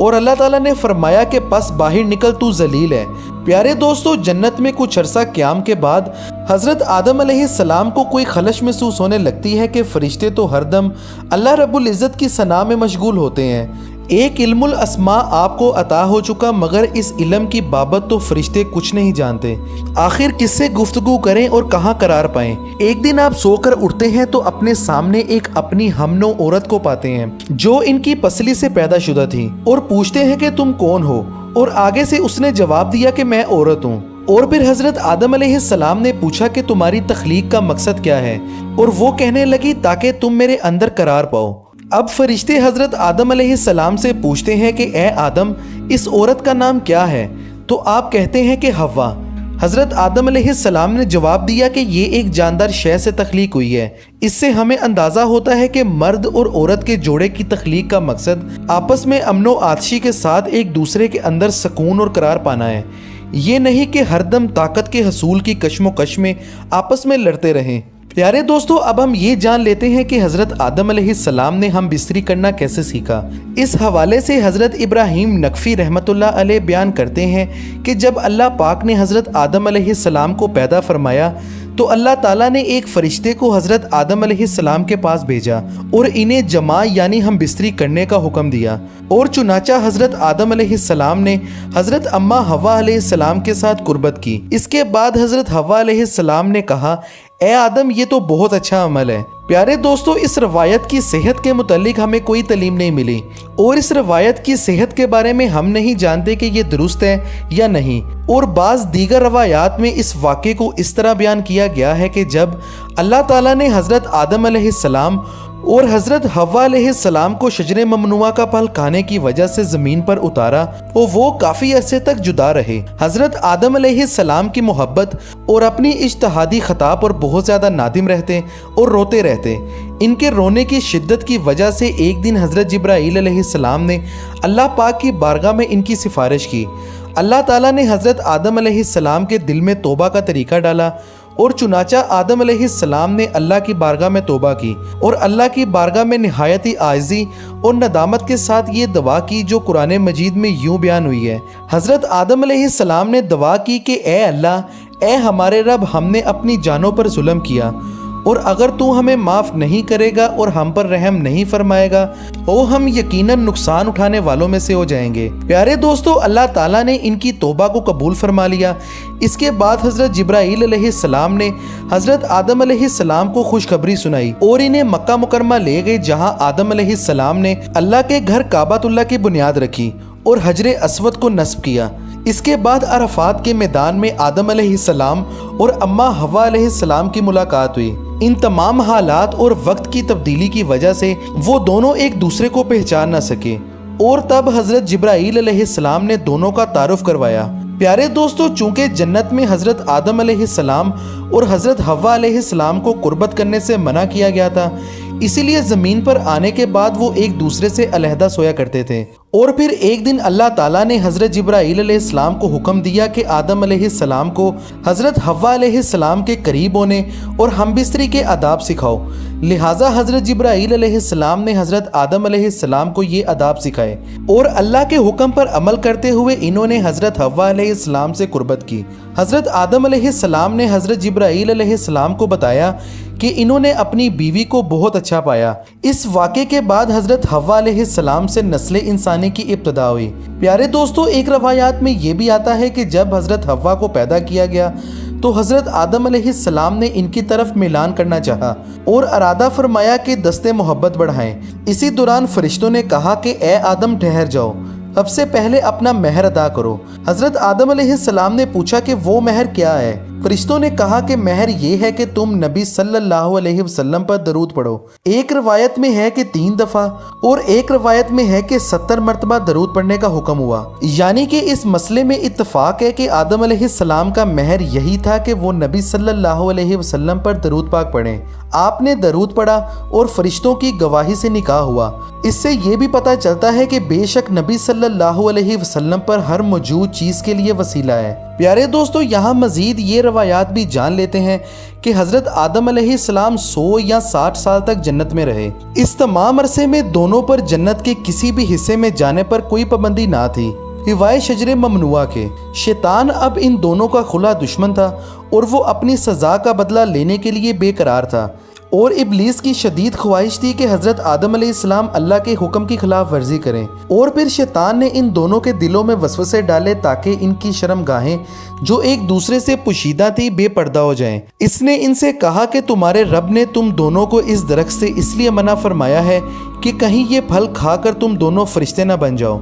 اور اللہ تعالیٰ نے فرمایا کہ پس باہر نکل تو ذلیل ہے۔ پیارے دوستو، جنت میں کچھ عرصہ قیام کے بعد حضرت آدم علیہ السلام کو کوئی خلش محسوس ہونے لگتی ہے کہ فرشتے تو ہر دم اللہ رب العزت کی ثنا میں مشغول ہوتے ہیں۔ ایک علم الاسماء آپ کو عطا ہو چکا، مگر اس علم کی بابت تو فرشتے کچھ نہیں جانتے۔ آخر کس سے گفتگو کریں اور کہاں قرار پائیں؟ ایک دن آپ سو کر اٹھتے ہیں تو اپنے سامنے ایک اپنی ہم نوع عورت کو پاتے ہیں جو ان کی پسلی سے پیدا شدہ تھی، اور پوچھتے ہیں کہ تم کون ہو؟ اور آگے سے اس نے جواب دیا کہ میں عورت ہوں۔ اور پھر حضرت آدم علیہ السلام نے پوچھا کہ تمہاری تخلیق کا مقصد کیا ہے؟ اور وہ کہنے لگی تاکہ تم میرے اندر قرار پاؤ۔ اب فرشتے حضرت آدم علیہ السلام سے پوچھتے ہیں کہ اے آدم، اس عورت کا نام کیا ہے؟ تو آپ کہتے ہیں کہ حوا۔ حضرت آدم علیہ السلام نے جواب دیا کہ یہ ایک جاندار شے سے تخلیق ہوئی ہے۔ اس سے ہمیں اندازہ ہوتا ہے کہ مرد اور عورت کے جوڑے کی تخلیق کا مقصد آپس میں امن و آتشی کے ساتھ ایک دوسرے کے اندر سکون اور قرار پانا ہے، یہ نہیں کہ ہر دم طاقت کے حصول کی کشم و کش میں آپس میں لڑتے رہیں۔ پیارے دوستو، اب ہم یہ جان لیتے ہیں کہ حضرت آدم علیہ السلام نے ہم بستری کرنا کیسے سیکھا۔ اس حوالے سے حضرت ابراہیم نقفی رحمۃ اللہ علیہ بیان کرتے ہیں کہ جب اللہ پاک نے حضرت آدم علیہ السلام کو پیدا فرمایا تو اللہ تعالیٰ نے ایک فرشتے کو حضرت آدم علیہ السلام کے پاس بھیجا اور انہیں جماع یعنی ہم بستری کرنے کا حکم دیا، اور چنانچہ حضرت آدم علیہ السلام نے حضرت اماں حوا علیہ السلام کے ساتھ قربت کی۔ اس کے بعد حضرت حوا علیہ السلام نے کہا، اے آدم، یہ تو بہت اچھا عمل ہے۔ پیارے دوستو، اس روایت کی صحت کے متعلق ہمیں کوئی تعلیم نہیں ملی، اور اس روایت کی صحت کے بارے میں ہم نہیں جانتے کہ یہ درست ہے یا نہیں۔ اور بعض دیگر روایات میں اس واقعے کو اس طرح بیان کیا گیا ہے کہ جب اللہ تعالیٰ نے حضرت آدم علیہ السلام اور حضرت حوا علیہ السلام کو شجر ممنوعہ کا پھل کھانے کی وجہ سے زمین پر اتارا اور وہ کافی عرصے تک جدا رہے۔ حضرت آدم علیہ السلام کی محبت اور اپنی اجتہادی خطا پر بہت زیادہ نادم رہتے اور روتے رہتے۔ ان کے رونے کی شدت کی وجہ سے ایک دن حضرت جبرائیل علیہ السلام نے اللہ پاک کی بارگاہ میں ان کی سفارش کی۔ اللہ تعالیٰ نے حضرت آدم علیہ السلام کے دل میں توبہ کا طریقہ ڈالا، اور چنانچہ آدم علیہ السلام نے اللہ کی بارگاہ میں توبہ کی اور اللہ کی بارگاہ میں نہایتی عاجزی اور ندامت کے ساتھ یہ دعا کی جو قرآن مجید میں یوں بیان ہوئی ہے۔ حضرت آدم علیہ السلام نے دعا کی کہ اے اللہ، اے ہمارے رب، ہم نے اپنی جانوں پر ظلم کیا، اور اگر تو ہمیں معاف نہیں کرے گا اور ہم پر رحم نہیں فرمائے گا تو ہم یقیناً نقصان اٹھانے والوں میں سے ہو جائیں گے۔ پیارے دوستو، اللہ تعالیٰ نے ان کی توبہ کو قبول فرما لیا۔ اس کے بعد حضرت جبرائیل علیہ السلام نے حضرت آدم علیہ السلام کو خوشخبری سنائی اور انہیں مکہ مکرمہ لے گئے، جہاں آدم علیہ السلام نے اللہ کے گھر کعبۃ اللہ کی بنیاد رکھی اور حجر اسود کو نصب کیا۔ اس کے بعد عرفات کے میدان میں آدم علیہ السلام اور اماں حوا علیہ السلام کی ملاقات ہوئی۔ ان تمام حالات اور وقت کی تبدیلی کی وجہ سے وہ دونوں ایک دوسرے کو پہچان نہ سکے، اور تب حضرت جبرائیل علیہ السلام نے دونوں کا تعارف کروایا۔ پیارے دوستو، چونکہ جنت میں حضرت آدم علیہ السلام اور حضرت حوا علیہ السلام کو قربت کرنے سے منع کیا گیا تھا، اسی لیے زمین پر آنے کے بعد وہ ایک دوسرے سے علیحدہ سویا کرتے تھے۔ اور پھر ایک دن اللہ تعالیٰ نے حضرت جبرائیل علیہ السلام کو حکم دیا کہ آدم علیہ السلام کو حضرت حوا علیہ السلام کے قریب ہونے اور ہم بستری کے آداب سکھاؤ۔ لہٰذا حضرت جبرائیل علیہ السلام نے حضرت آدم علیہ السلام کو یہ آداب سکھائے، اور اللہ کے حکم پر عمل کرتے ہوئے انہوں نے حضرت حوا علیہ السلام سے قربت کی۔ حضرت آدم علیہ السلام نے حضرت جبرائیل علیہ السلام کو بتایا کہ انہوں نے اپنی بیوی کو بہت اچھا پایا۔ اس واقعے کے بعد حضرت حوا علیہ السلام سے نسل انسانی کی ابتدا ہوئی۔ پیارے دوستو، ایک روایات میں یہ بھی آتا ہے کہ جب حضرت حوا کو پیدا کیا گیا تو حضرت آدم علیہ السلام نے ان کی طرف میلان کرنا چاہا اور ارادہ فرمایا کہ دست محبت بڑھائیں۔ اسی دوران فرشتوں نے کہا کہ اے آدم، ٹھہر جاؤ، سب سے پہلے اپنا مہر ادا کرو۔ حضرت آدم علیہ السلام نے پوچھا کہ وہ مہر کیا ہے؟ فرشتوں نے کہا کہ مہر یہ ہے کہ تم نبی صلی اللہ علیہ وسلم پر درود پڑھو۔ ایک روایت میں ہے کہ 3 دفعہ اور ایک روایت میں ہے کہ 70 مرتبہ درود پڑھنے کا حکم ہوا، یعنی کہ اس مسئلے میں اتفاق ہے کہ آدم علیہ السلام کا مہر یہی تھا کہ وہ نبی صلی اللہ علیہ وسلم پر درود پاک پڑھیں۔ آپ نے درود پڑھا اور فرشتوں کی گواہی سے نکاح ہوا۔ اس سے یہ بھی پتہ چلتا ہے کہ بے شک نبی صلی اللہ علیہ وسلم پر ہر موجود چیز کے لیے وسیلہ ہے۔ پیارے دوستو، یہاں مزید یہ روایات بھی جان لیتے ہیں کہ حضرت آدم علیہ السلام 100 یا 60 سال تک جنت میں رہے۔ اس تمام عرصے میں دونوں پر جنت کے کسی بھی حصے میں جانے پر کوئی پابندی نہ تھی سوائے شجر ممنوعہ کے۔ شیطان اب ان دونوں کا کھلا دشمن تھا اور وہ اپنی سزا کا بدلہ لینے کے لیے بے قرار تھا، اور ابلیس کی شدید خواہش تھی کہ حضرت آدم علیہ السلام اللہ کے حکم کی خلاف ورزی کریں، اور پھر شیطان نے ان دونوں کے دلوں میں وسوسے ڈالے تاکہ ان کی شرم گاہیں جو ایک دوسرے سے پوشیدہ تھی بے پردہ ہو جائیں۔ اس نے ان سے کہا کہ تمہارے رب نے تم دونوں کو اس درخت سے اس لیے منع فرمایا ہے کہ کہیں یہ پھل کھا کر تم دونوں فرشتے نہ بن جاؤ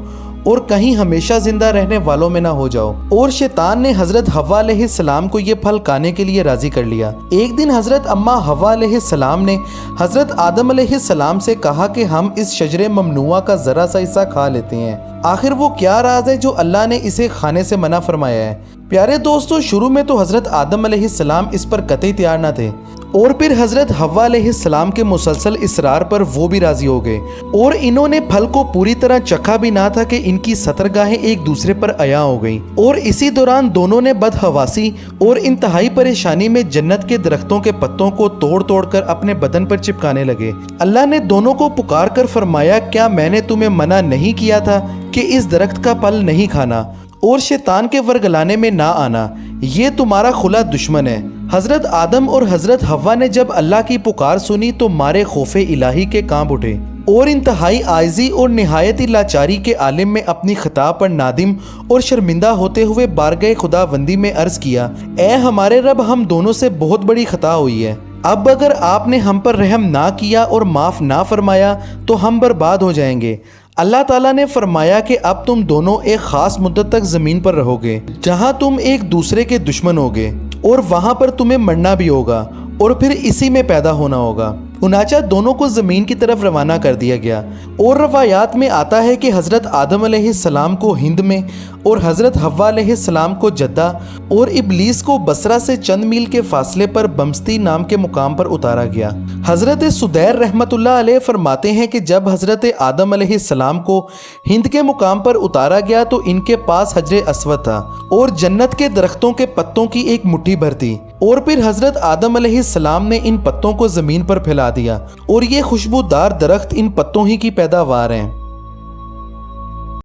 اور کہیں ہمیشہ زندہ رہنے والوں میں نہ ہو جاؤ۔ اور شیطان نے حضرت حوا علیہ السلام کو یہ پھل کھانے کے لیے راضی کر لیا۔ ایک دن حضرت اماں حوا علیہ السلام نے حضرت آدم علیہ السلام سے کہا کہ ہم اس شجر ممنوعہ کا ذرا سا حصہ کھا لیتے ہیں، آخر وہ کیا راز ہے جو اللہ نے اسے کھانے سے منع فرمایا ہے۔ پیارے دوستو، شروع میں تو حضرت آدم علیہ السلام اس پر قطعی تیار نہ تھے، اور پھر حضرت حوا علیہ السلام کے مسلسل اصرار پر وہ بھی راضی ہو گئے، اور انہوں نے پھل کو پوری طرح چکھا بھی نہ تھا کہ ان کی سترگاہیں ایک دوسرے پر عیاں ہو گئیں، اور اسی دوران دونوں نے بدحواسی اور انتہائی پریشانی میں جنت کے درختوں کے پتوں کو توڑ توڑ کر اپنے بدن پر چپکانے لگے۔ اللہ نے دونوں کو پکار کر فرمایا، کیا میں نے تمہیں منع نہیں کیا تھا کہ اس درخت کا پھل نہیں کھانا اور شیطان کے ورگلانے میں نہ آنا؟ یہ تمہارا کھلا دشمن ہے۔ حضرت آدم اور حضرت حوا نے جب اللہ کی پکار سنی تو مارے خوف الہی کے کانپ اٹھے، اور انتہائی عاجزی اور نہایت ہی لاچاری کے عالم میں اپنی خطا پر نادم اور شرمندہ ہوتے ہوئے بارگاہ خداوندی میں عرض کیا، اے ہمارے رب، ہم دونوں سے بہت بڑی خطا ہوئی ہے۔ اب اگر آپ نے ہم پر رحم نہ کیا اور معاف نہ فرمایا تو ہم برباد ہو جائیں گے۔ اللہ تعالیٰ نے فرمایا کہ اب تم دونوں ایک خاص مدت تک زمین پر رہو گے جہاں تم ایک دوسرے کے دشمن ہوگے، اور وہاں پر تمہیں مرنا بھی ہوگا اور پھر اسی میں پیدا ہونا ہوگا۔ چنانچہ دونوں کو زمین کی طرف روانہ کر دیا گیا، اور روایات میں آتا ہے کہ حضرت آدم علیہ السلام کو ہند میں اور حضرت حوا علیہ السلام کو جدہ اور ابلیس کو بصرہ سے چند میل کے فاصلے پر بمستی نام کے مقام پر اتارا گیا۔ حضرت سدیر رحمۃ اللہ علیہ فرماتے ہیں کہ جب حضرت آدم علیہ السلام کو ہند کے مقام پر اتارا گیا تو ان کے پاس حجر اسود تھا اور جنت کے درختوں کے پتوں کی ایک مٹھی بھر تھی، اور پھر حضرت آدم علیہ السلام نے ان پتوں کو زمین پر پھیلا دیا، اور یہ خوشبودار درخت ان پتوں ہی کی پیداوار ہیں۔